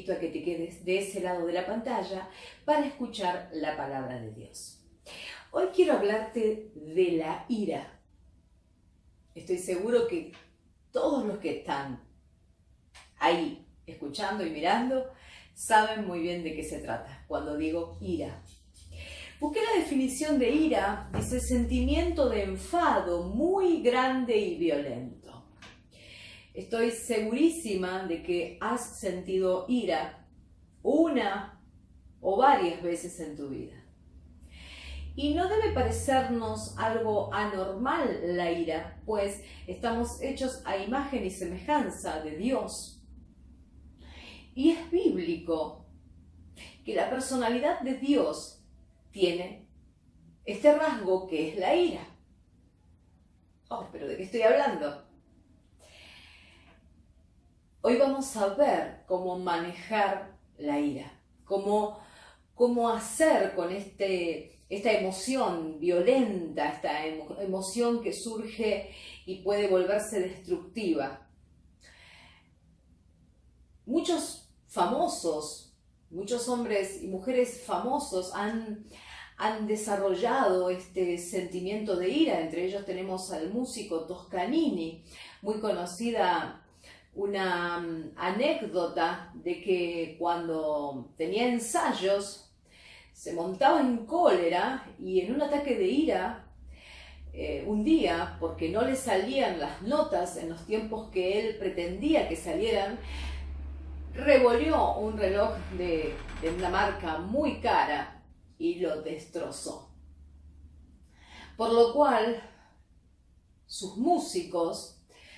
invito a que te quedes de ese lado de la pantalla para escuchar la palabra de Dios. Hoy quiero hablarte de la ira. Estoy seguro que todos los que están ahí escuchando y mirando saben muy bien de qué se trata cuando digo ira. Busqué la definición de ira, dice sentimiento de enfado muy grande y violento. Estoy segurísima de que has sentido ira una o varias veces en tu vida. Y no debe parecernos algo anormal la ira, pues estamos hechos a imagen y semejanza de Dios. Y es bíblico que la personalidad de Dios tiene este rasgo que es la ira. Oh, ¿pero de qué estoy hablando? Hoy vamos a ver cómo manejar la ira, cómo hacer con esta emoción violenta, esta emoción que surge y puede volverse destructiva. Muchos famosos, muchos hombres y mujeres famosos han desarrollado este sentimiento de ira. Entre ellos tenemos al músico Toscanini, muy conocida una anécdota de que cuando tenía ensayos se montaba en cólera y en un ataque de ira un día, porque no le salían las notas en los tiempos que él pretendía que salieran, revolvió un reloj de una marca muy cara y lo destrozó. Por lo cual sus músicos,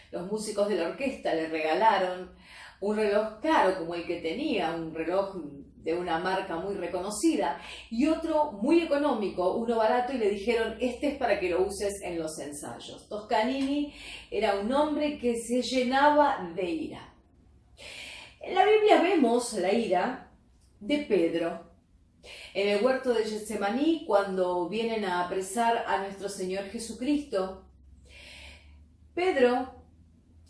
los músicos de la orquesta, le regalaron un reloj caro como el que tenía, un reloj de una marca muy reconocida, y otro muy económico, uno barato, y le dijeron, este es para que lo uses en los ensayos. Toscanini era un hombre que se llenaba de ira. En la Biblia vemos la ira de Pedro. En el huerto de Getsemaní, cuando vienen a apresar a nuestro Señor Jesucristo, Pedro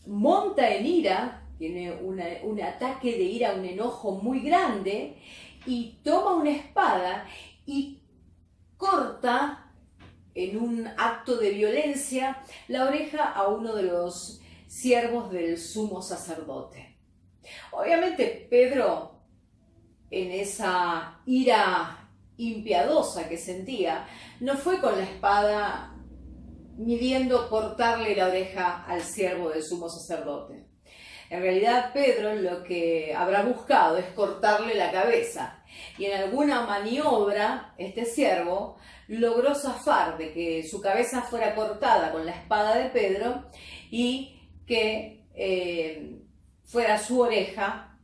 monta en ira, tiene un ataque de ira, un enojo muy grande, y toma una espada y corta, en un acto de violencia, la oreja a uno de los siervos del sumo sacerdote. Obviamente Pedro, en esa ira impiadosa que sentía, no fue con la espada midiendo cortarle la oreja al siervo del sumo sacerdote. En realidad Pedro lo que habrá buscado es cortarle la cabeza, y en alguna maniobra este siervo logró zafar de que su cabeza fuera cortada con la espada de Pedro y que fuera su oreja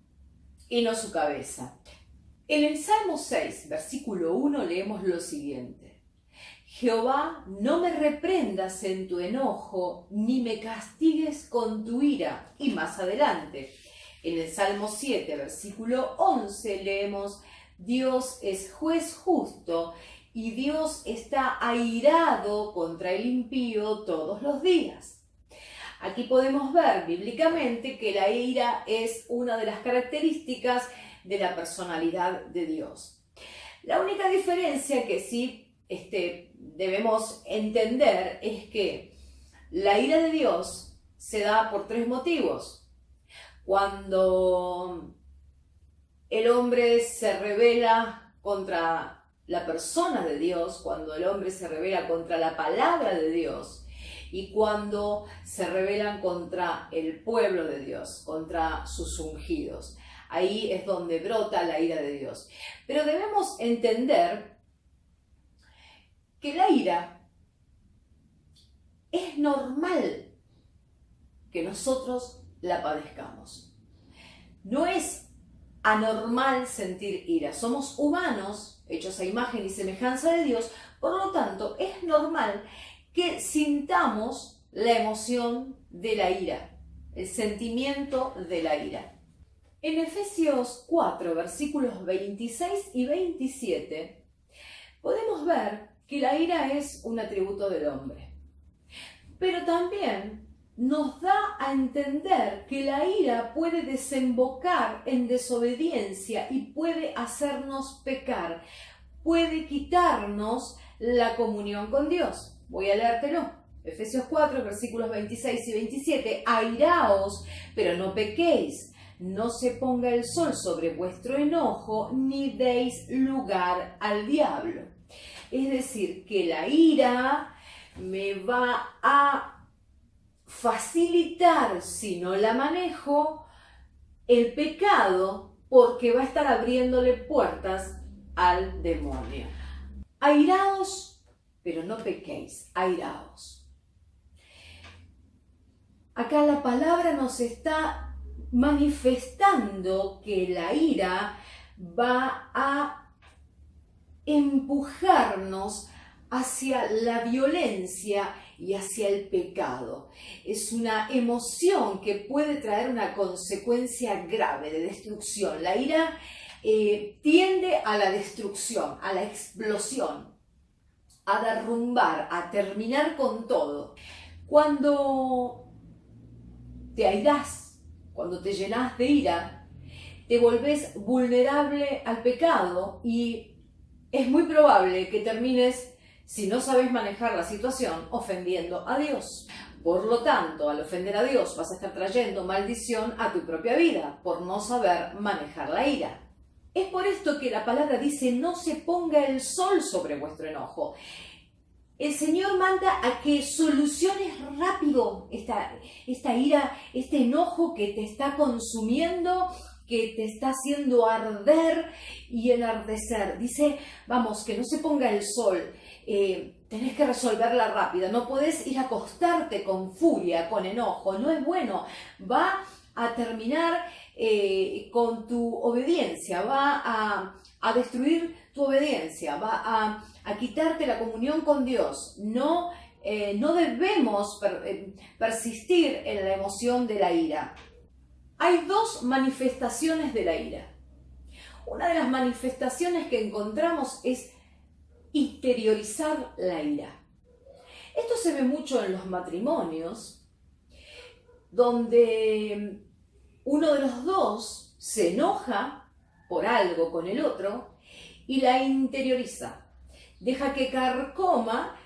y no su cabeza. En el Salmo 6, versículo 1, leemos lo siguiente: Jehová, no me reprendas en tu enojo, ni me castigues con tu ira. Y más adelante, en el Salmo 7, versículo 11, leemos: Dios es juez justo, y Dios está airado contra el impío todos los días. Aquí podemos ver bíblicamente que la ira es una de las características de la personalidad de Dios. La única diferencia que sí debemos entender es que la ira de Dios se da por tres motivos. Cuando el hombre se rebela contra la persona de Dios, cuando el hombre se rebela contra la palabra de Dios, y cuando se rebelan contra el pueblo de Dios, contra sus ungidos. Ahí es donde brota la ira de Dios. Pero debemos entender que la ira es normal que nosotros la padezcamos. No es anormal sentir ira. Somos humanos, hechos a imagen y semejanza de Dios, por lo tanto, es normal que sintamos la emoción de la ira, el sentimiento de la ira. En Efesios 4, versículos 26 y 27, podemos ver que la ira es un atributo del hombre. Pero también nos da a entender que la ira puede desembocar en desobediencia y puede hacernos pecar, puede quitarnos la comunión con Dios. Voy a leértelo. Efesios 4, versículos 26 y 27. Airaos, pero no pequéis. No se ponga el sol sobre vuestro enojo, ni deis lugar al diablo. Es decir, que la ira me va a facilitar, si no la manejo, el pecado, porque va a estar abriéndole puertas al demonio. Airaos, pero no pequéis, airaos. Acá la palabra nos está manifestando que la ira va a empujarnos hacia la violencia y hacia el pecado. Es una emoción que puede traer una consecuencia grave de destrucción. La ira tiende a la destrucción, a la explosión, a derrumbar, a terminar con todo. Cuando te airás, cuando te llenas de ira, te volvés vulnerable al pecado y es muy probable que termines, si no sabes manejar la situación, ofendiendo a Dios. Por lo tanto, al ofender a Dios vas a estar trayendo maldición a tu propia vida por no saber manejar la ira. Es por esto que la palabra dice: no se ponga el sol sobre vuestro enojo. El Señor manda a que soluciones rápido esta ira, este enojo que te está consumiendo, que te está haciendo arder y enardecer. Dice, vamos, que no se ponga el sol. Tenés que resolverla rápida. No podés ir a acostarte con furia, con enojo. No es bueno. Va a terminar con tu obediencia. Va a destruir tu obediencia. Va a quitarte la comunión con Dios. No debemos persistir en la emoción de la ira. Hay dos manifestaciones de la ira. Una de las manifestaciones que encontramos es interiorizar la ira. Esto se ve mucho en los matrimonios, donde uno de los dos se enoja por algo con el otro y la interioriza. Deja que carcoma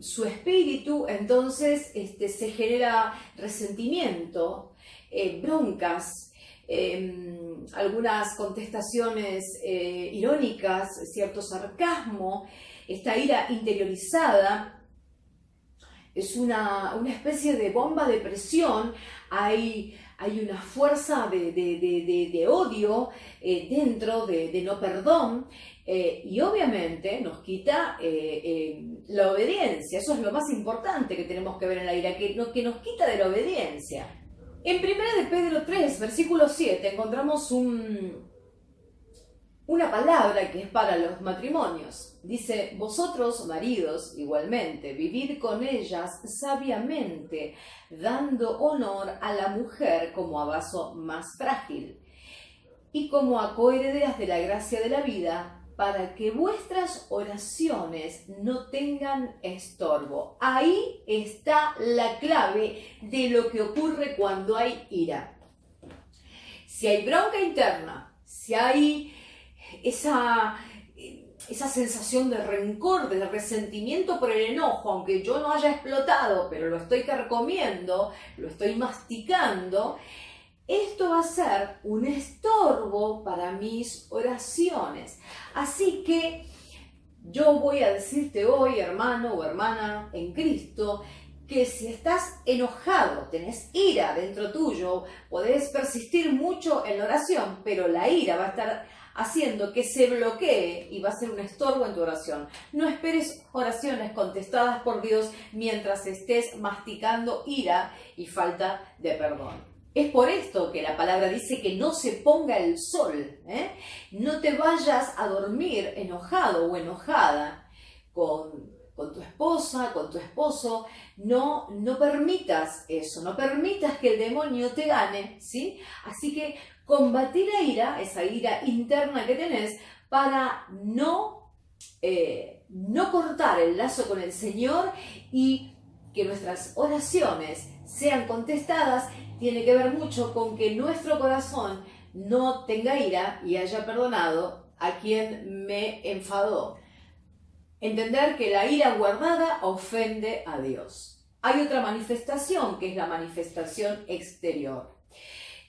su espíritu, entonces se genera resentimiento, broncas, algunas contestaciones irónicas, cierto sarcasmo. Esta ira interiorizada es una especie de bomba de presión. Hay una fuerza de odio dentro, de no perdón, y obviamente nos quita la obediencia. Eso es lo más importante que tenemos que ver en la ira, que nos quita de la obediencia. En 1 de Pedro 3, versículo 7, encontramos una palabra que es para los matrimonios. Dice: vosotros, maridos, igualmente, vivid con ellas sabiamente, dando honor a la mujer como a vaso más frágil y como a coherederas de la gracia de la vida, para que vuestras oraciones no tengan estorbo. Ahí está la clave de lo que ocurre cuando hay ira. Si hay bronca interna, si hay esa sensación de rencor, de resentimiento por el enojo, aunque yo no haya explotado, pero lo estoy carcomiendo, lo estoy masticando, esto va a ser un estorbo para mis oraciones. Así que yo voy a decirte hoy, hermano o hermana en Cristo, que si estás enojado, tenés ira dentro tuyo, podés persistir mucho en la oración, pero la ira va a estar haciendo que se bloquee y va a ser un estorbo en tu oración. No esperes oraciones contestadas por Dios mientras estés masticando ira y falta de perdón. Es por esto que la palabra dice que no se ponga el sol. No te vayas a dormir enojado o enojada con tu esposa, con tu esposo. No permitas eso, no permitas que el demonio te gane, ¿sí? Así que combatir la ira, esa ira interna que tenés, para no cortar el lazo con el Señor y que nuestras oraciones sean contestadas tiene que ver mucho con que nuestro corazón no tenga ira y haya perdonado a quien me enfadó. Entender que la ira guardada ofende a Dios. Hay otra manifestación que es la manifestación exterior.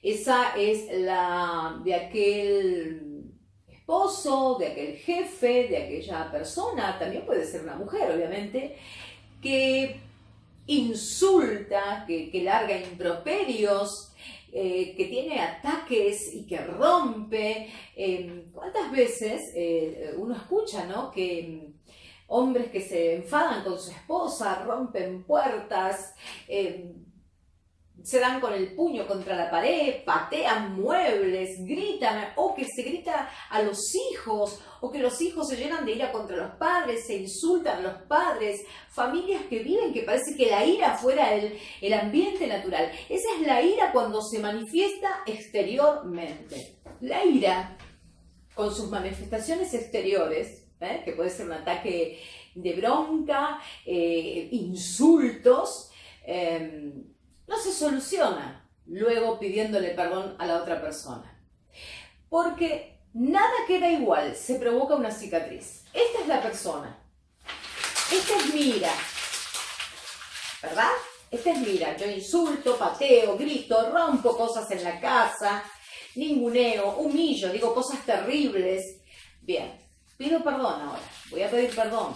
Esa es la de aquel esposo, de aquel jefe, de aquella persona, también puede ser una mujer obviamente, que insulta, que larga improperios, que tiene ataques y que rompe. ¿Cuántas veces uno escucha, ¿no?, que hombres que se enfadan con su esposa, rompen puertas, se dan con el puño contra la pared, patean muebles, gritan, o que se grita a los hijos, o que los hijos se llenan de ira contra los padres, se insultan a los padres, familias que viven que parece que la ira fuera el ambiente natural. Esa es la ira cuando se manifiesta exteriormente. La ira, con sus manifestaciones exteriores, que puede ser un ataque de bronca, insultos, no se soluciona luego pidiéndole perdón a la otra persona. Porque nada queda igual, se provoca una cicatriz. Esta es la persona. Esta es mi ira. ¿Verdad? Esta es mi ira. Yo insulto, pateo, grito, rompo cosas en la casa, ninguneo, humillo, digo cosas terribles. Bien, pido perdón ahora. Voy a pedir perdón.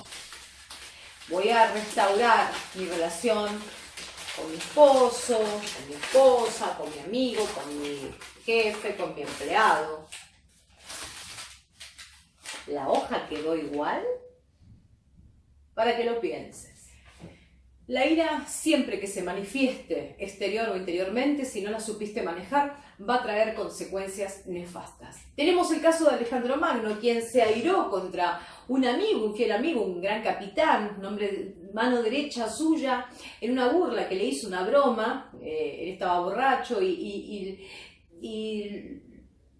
Voy a restaurar mi relación con mi esposo, con mi esposa, con mi amigo, con mi jefe, con mi empleado. ¿La hoja quedó igual? Para que lo pienses. La ira, siempre que se manifieste exterior o interiormente, si no la supiste manejar, va a traer consecuencias nefastas. Tenemos el caso de Alejandro Magno, quien se airó contra un amigo, un fiel amigo, un gran capitán, un hombre de mano derecha suya, en una burla que le hizo una broma. Él estaba borracho y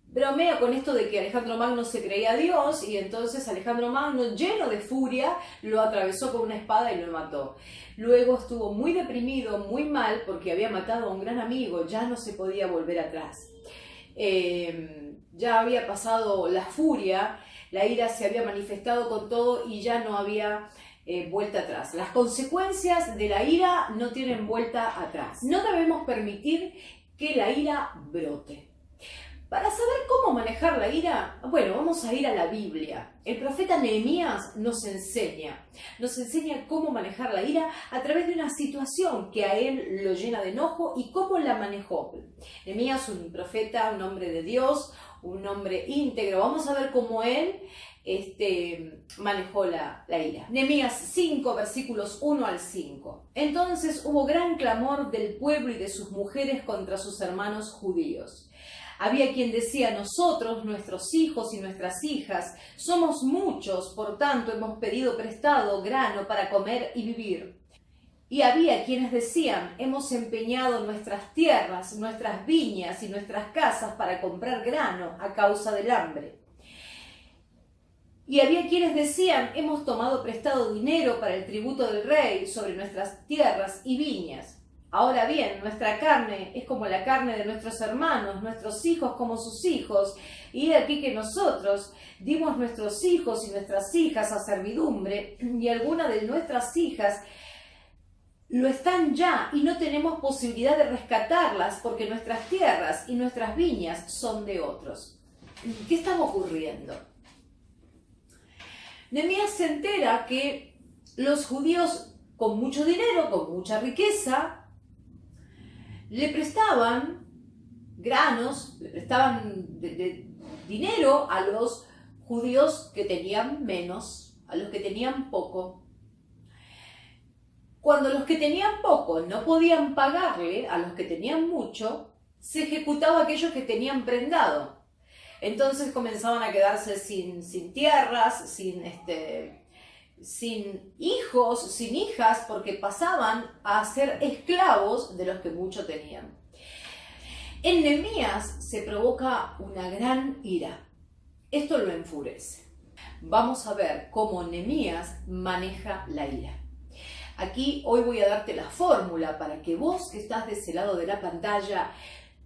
bromea con esto de que Alejandro Magno se creía Dios, y entonces Alejandro Magno, lleno de furia, lo atravesó con una espada y lo mató. Luego estuvo muy deprimido, muy mal, porque había matado a un gran amigo, ya no se podía volver atrás. Ya había pasado la furia, la ira se había manifestado con todo y ya no había vuelta atrás. Las consecuencias de la ira no tienen vuelta atrás. No debemos permitir que la ira brote. Para saber cómo manejar la ira, bueno, vamos a ir a la Biblia. El profeta Nehemías nos enseña cómo manejar la ira a través de una situación que a él lo llena de enojo y cómo la manejó. Nehemías, un profeta, un hombre de Dios, un hombre íntegro. Vamos a ver cómo él manejó la ira. Nehemías 5, versículos 1 al 5. Entonces hubo gran clamor del pueblo y de sus mujeres contra sus hermanos judíos. Había quien decía: nosotros, nuestros hijos y nuestras hijas, somos muchos, por tanto hemos pedido prestado grano para comer y vivir. Y había quienes decían: hemos empeñado nuestras tierras, nuestras viñas y nuestras casas para comprar grano a causa del hambre. Y había quienes decían: hemos tomado prestado dinero para el tributo del rey sobre nuestras tierras y viñas. Ahora bien, nuestra carne es como la carne de nuestros hermanos, nuestros hijos como sus hijos. Y de aquí que nosotros dimos nuestros hijos y nuestras hijas a servidumbre, y algunas de nuestras hijas lo están ya, y no tenemos posibilidad de rescatarlas porque nuestras tierras y nuestras viñas son de otros. ¿Qué estaba ocurriendo? Nehemías se entera que los judíos con mucho dinero, con mucha riqueza, le prestaban granos, le prestaban dinero a los judíos que tenían menos, a los que tenían poco. Cuando los que tenían poco no podían pagarle a los que tenían mucho, se ejecutaba a aquellos que tenían prendado. Entonces comenzaban a quedarse sin tierras, sin hijos, sin hijas, porque pasaban a ser esclavos de los que mucho tenían. En Nehemías se provoca una gran ira. Esto lo enfurece. Vamos a ver cómo Nehemías maneja la ira. Aquí hoy voy a darte la fórmula para que vos que estás de ese lado de la pantalla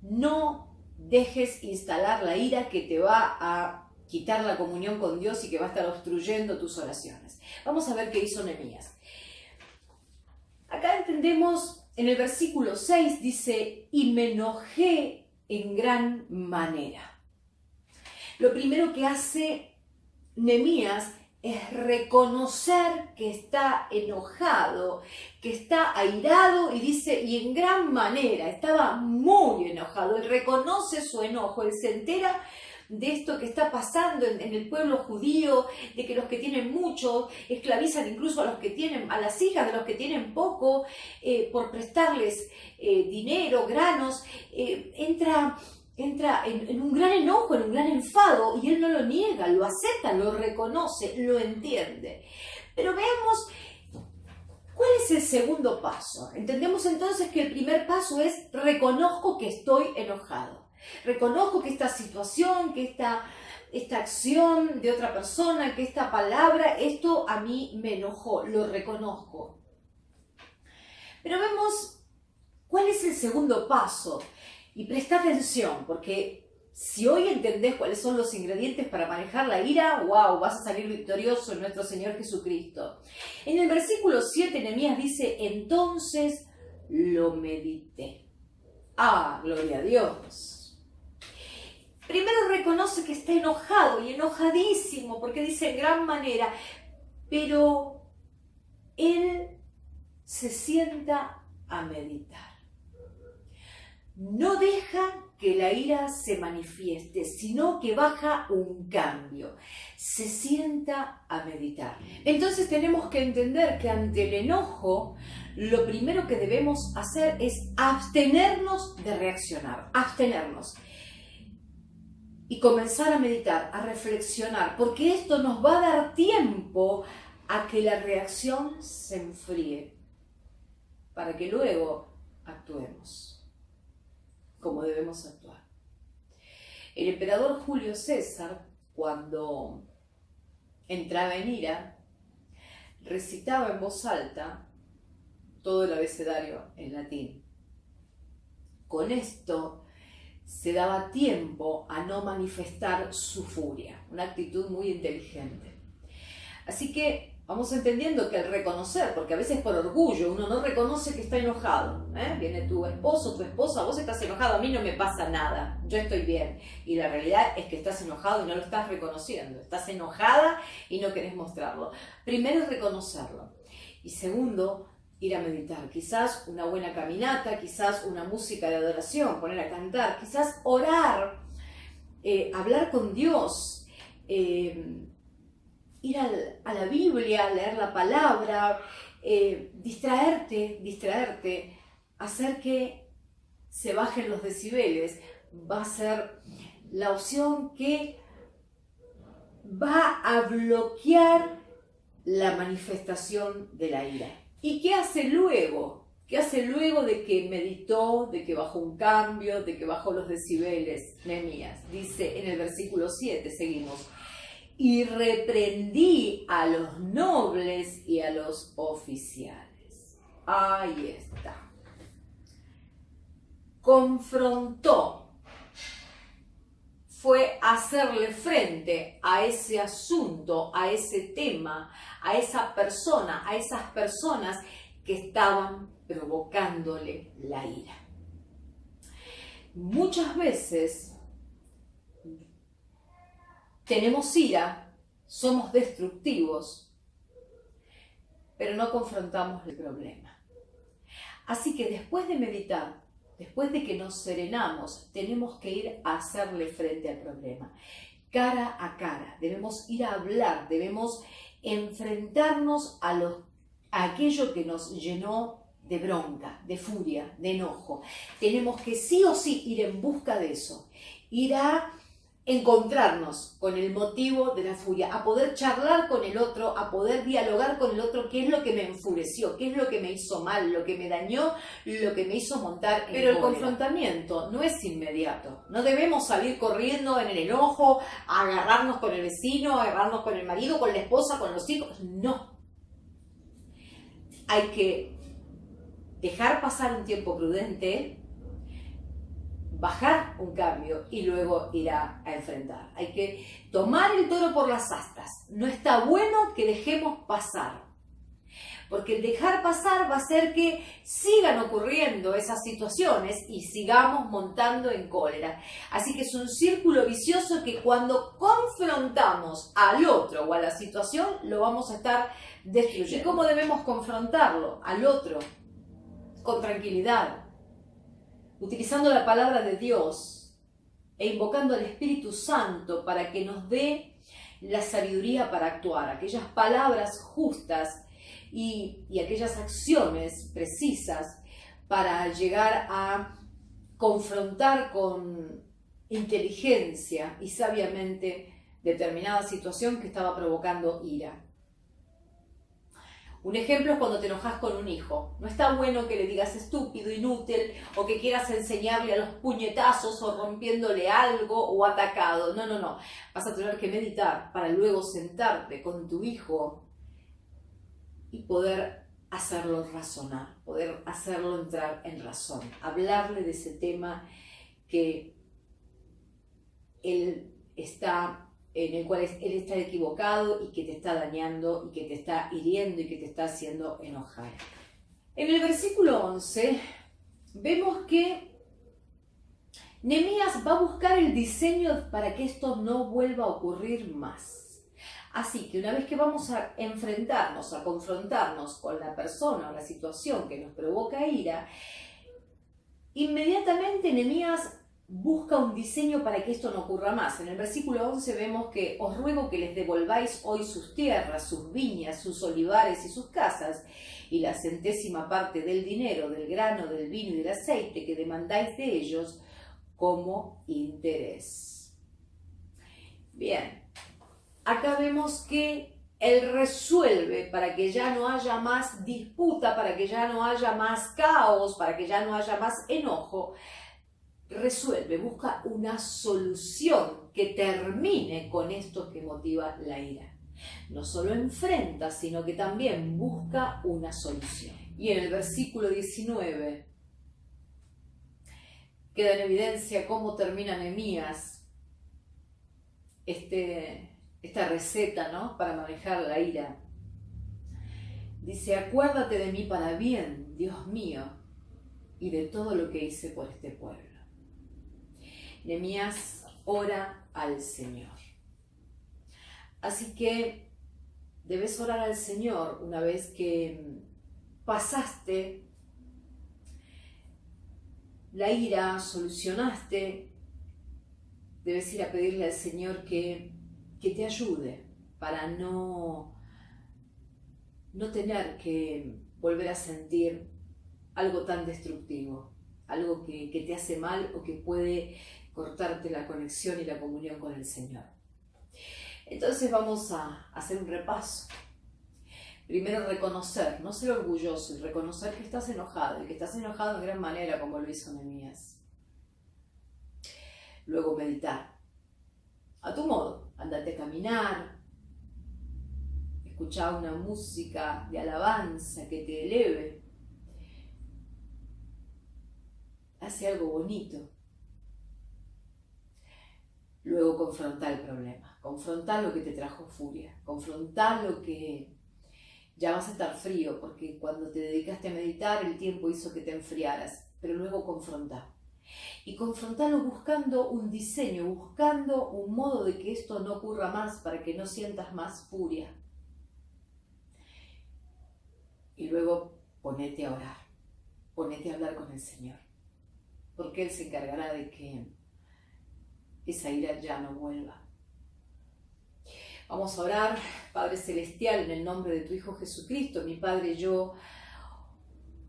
no dejes instalar la ira que te va a quitar la comunión con Dios y que va a estar obstruyendo tus oraciones. Vamos a ver qué hizo Nehemías. Acá entendemos, en el versículo 6 dice, y me enojé en gran manera. Lo primero que hace Nehemías es reconocer que está enojado, que está airado y dice, y en gran manera, estaba muy enojado. Él reconoce su enojo, él se entera de esto que está pasando en el pueblo judío, de que los que tienen mucho esclavizan incluso a los que tienen, a las hijas de los que tienen poco, por prestarles dinero, granos, entra en un gran enojo, en un gran enfado, y él no lo niega, lo acepta, lo reconoce, lo entiende. Pero veamos cuál es el segundo paso. Entendemos entonces que el primer paso es reconozco que estoy enojado. Reconozco que esta situación, que esta acción de otra persona, que esta palabra, esto a mí me enojó, lo reconozco. Pero vemos cuál es el segundo paso. Y presta atención, porque si hoy entendés cuáles son los ingredientes para manejar la ira, wow, vas a salir victorioso en nuestro Señor Jesucristo. En el versículo 7, Nehemías dice, entonces lo medité. Ah, gloria a Dios. Primero reconoce que está enojado y enojadísimo, porque dice en gran manera, pero él se sienta a meditar. No deja que la ira se manifieste, sino que baja un cambio. Se sienta a meditar. Entonces tenemos que entender que ante el enojo, lo primero que debemos hacer es abstenernos de reaccionar, abstenernos. Y comenzar a meditar, a reflexionar, porque esto nos va a dar tiempo a que la reacción se enfríe, para que luego actuemos como debemos actuar. El emperador Julio César, cuando entraba en ira, recitaba en voz alta todo el abecedario en latín. Con esto se daba tiempo a no manifestar su furia, una actitud muy inteligente. Así que vamos entendiendo que al reconocer, porque a veces por orgullo uno no reconoce que está enojado, viene tu esposo, tu esposa, vos estás enojado, a mí no me pasa nada, yo estoy bien. Y la realidad es que estás enojado y no lo estás reconociendo, estás enojada y no querés mostrarlo. Primero es reconocerlo. Y segundo, ir a meditar, quizás una buena caminata, quizás una música de adoración, poner a cantar, quizás orar, hablar con Dios, ir a la Biblia, leer la palabra, distraerte, hacer que se bajen los decibeles, va a ser la opción que va a bloquear la manifestación de la ira. ¿Y qué hace luego? ¿Qué hace luego de que meditó, de que bajó un cambio, de que bajó los decibeles? Nehemías dice en el versículo 7, seguimos. Y reprendí a los nobles y a los oficiales. Ahí está. Confrontó. Fue hacerle frente a ese asunto, a ese tema, a esa persona, a esas personas que estaban provocándole la ira. Muchas veces tenemos ira, somos destructivos, pero no confrontamos el problema. Así que después de meditar, después de que nos serenamos, tenemos que ir a hacerle frente al problema. Cara a cara, debemos ir a hablar, debemos enfrentarnos a aquello que nos llenó de bronca, de furia, de enojo. Tenemos que sí o sí ir en busca de eso, ir a encontrarnos con el motivo de la furia, a poder charlar con el otro, a poder dialogar con el otro, qué es lo que me enfureció, qué es lo que me hizo mal, lo que me dañó, lo que me hizo montar en cólera. Pero el confrontamiento no es inmediato, no debemos salir corriendo en el enojo, a agarrarnos con el vecino, a agarrarnos con el marido, con la esposa, con los hijos, no. hay que dejar pasar un tiempo prudente, bajar un cambio y luego ir a enfrentar. Hay que tomar el toro por las astas. No está bueno que dejemos pasar, porque el dejar pasar va a hacer que sigan ocurriendo esas situaciones y sigamos montando en cólera. Así que es un círculo vicioso que cuando confrontamos al otro o a la situación, lo vamos a estar destruyendo. ¿Y cómo debemos confrontarlo al otro? Con tranquilidad, utilizando la palabra de Dios e invocando al Espíritu Santo para que nos dé la sabiduría para actuar, aquellas palabras justas y aquellas acciones precisas para llegar a confrontar con inteligencia y sabiamente determinada situación que estaba provocando ira. Un ejemplo es cuando te enojas con un hijo. No está bueno que le digas estúpido, inútil, o que quieras enseñarle a los puñetazos o rompiéndole algo o atacado. No, no, no. Vas a tener que meditar para luego sentarte con tu hijo y poder hacerlo razonar, poder hacerlo entrar en razón. Hablarle de ese tema que en el cual él está equivocado y que te está dañando y que te está hiriendo y que te está haciendo enojar. En el versículo 11 vemos que Nehemías va a buscar el diseño para que esto no vuelva a ocurrir más. Así que una vez que vamos a enfrentarnos, a confrontarnos con la persona o la situación que nos provoca ira, inmediatamente Nehemías busca un diseño para que esto no ocurra más. En el versículo 11 vemos que os ruego que les devolváis hoy sus tierras, sus viñas, sus olivares y sus casas, y la centésima parte del dinero, del grano, del vino y del aceite que demandáis de ellos como interés. Bien, acá vemos que él resuelve para que ya no haya más disputa, para que ya no haya más caos, para que ya no haya más enojo. Resuelve, busca una solución que termine con esto que motiva la ira. No solo enfrenta, sino que también busca una solución. Y en el versículo 19 queda en evidencia cómo termina Nehemías esta receta, ¿no?, para manejar la ira. Dice: acuérdate de mí para bien, Dios mío, y de todo lo que hice por este pueblo. Nehemías ora al Señor. Así que debes orar al Señor una vez que pasaste la ira, solucionaste. Debes ir a pedirle al Señor que te ayude para no tener que volver a sentir algo tan destructivo, algo que te hace mal o que puede cortarte la conexión y la comunión con el Señor. Entonces vamos a hacer un repaso. Primero, reconocer, no ser orgulloso, y reconocer que estás enojado, y que estás enojado en gran manera como lo hizo Nehemías. Luego, meditar. A tu modo, andate a caminar, escuchar una música de alabanza que te eleve. Hace algo bonito. Luego, confrontar el problema, confrontar lo que te trajo furia, confrontar lo que ya vas a estar frío, porque cuando te dedicaste a meditar el tiempo hizo que te enfriaras, pero luego confrontar. Y confrontarlo buscando un diseño, buscando un modo de que esto no ocurra más, para que no sientas más furia. Y luego ponete a orar, ponete a hablar con el Señor, porque Él se encargará de que esa ira ya no vuelva. Vamos a orar. Padre Celestial, en el nombre de tu Hijo Jesucristo, mi Padre, yo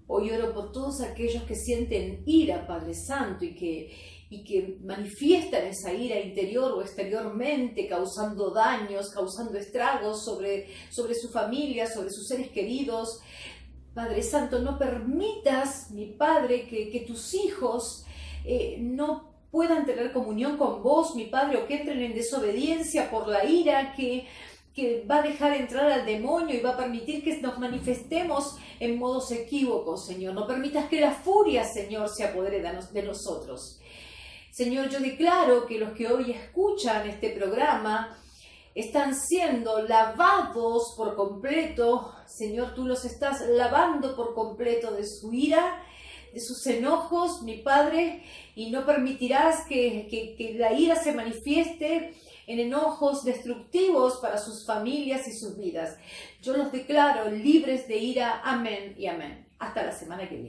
hoy oro por todos aquellos que sienten ira, Padre Santo, y que manifiestan esa ira interior o exteriormente, causando daños, causando estragos sobre su familia, sobre sus seres queridos. Padre Santo, no permitas, mi Padre, que tus hijos no puedan tener comunión con vos, mi Padre, o que entren en desobediencia por la ira, que que va a dejar entrar al demonio y va a permitir que nos manifestemos en modos equívocos, Señor. No permitas que la furia, Señor, se apodere de nosotros. Señor, yo declaro que los que hoy escuchan este programa están siendo lavados por completo. Señor, tú los estás lavando por completo de su ira, de sus enojos, mi Padre, y no permitirás que la ira se manifieste en enojos destructivos para sus familias y sus vidas. Yo los declaro libres de ira. Amén y amén. Hasta la semana que viene.